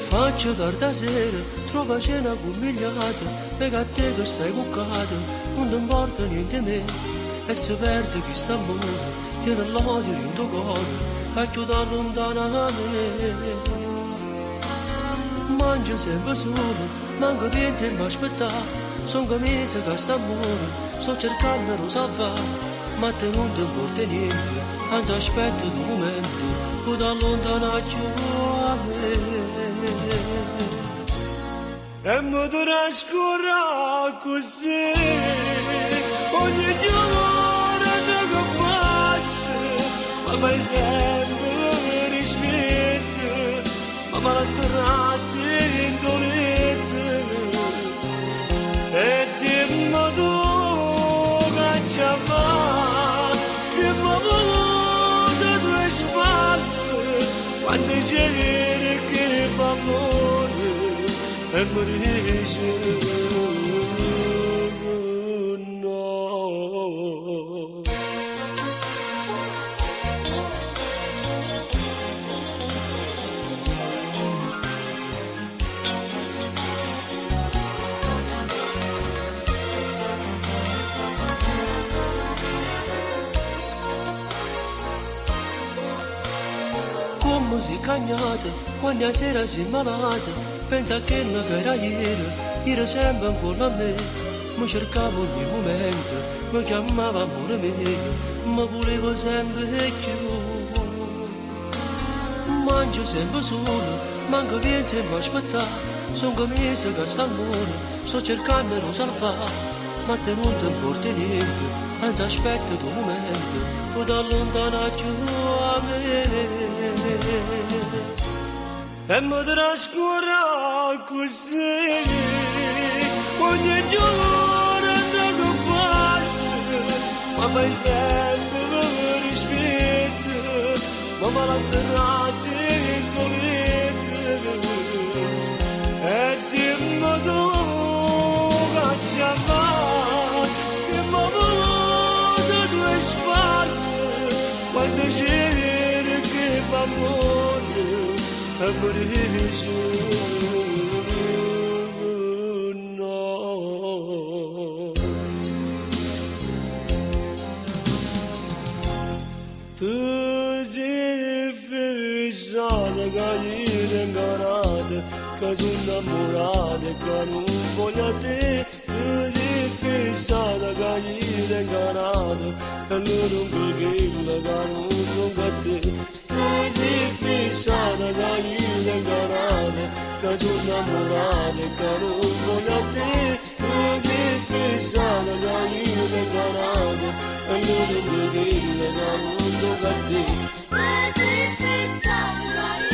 Faccio tarda sera, trova cena umiliata, perché a te che stai cuccata, non ti importa niente a me, e se perde chi sta amore, tiene l'odio in tuo cuore, cacchio da lontana da me. Mangio sempre solo, manco pensi e mi aspettare, sono camisa che sta amore, sto cercando di salvare, ma te non ti importa niente, anzi aspetto un momento, poi da lontana più a me. E mi trascorre così, ogni giorno che passa, ma fai sempre rispetto, ma me la tratti in dolente, e dimmi tu che ci fa, se mi vuole tue spalle, quando c'è vero che fa amore. E morisce no. Con musica cagnata, quando la sera si malata, pensa che la era ieri sempre ancora a me, mi cercava ogni momento, mi chiamava amore mio, mi volevo sempre più. Mangio sempre solo, manco penso e mi aspettare, sono camisa che sta amore, sto cercando di salvare, ma te non ti importa niente, anzi aspetta un momento, poi da lontana più a me. E mi trascorre così, ogni giorno che passa, ma fai sempre rispetto, ma me la tratti in dolente, e dimmi tu che ci fa, se mi vuole tue spalle, quando c'è vero che fa amore. E morisce no. Tu sei fissata che io inganata, che sono innamorata e che non voglio te. Tu sei fissata che io inganata, e non capisco che non sono con te. Tu sei fissata che io inganata, che sono innamorata e che non voglio te. Tu sei fissata che io inganata, e non capisco che non sono con te. Tu sei fissata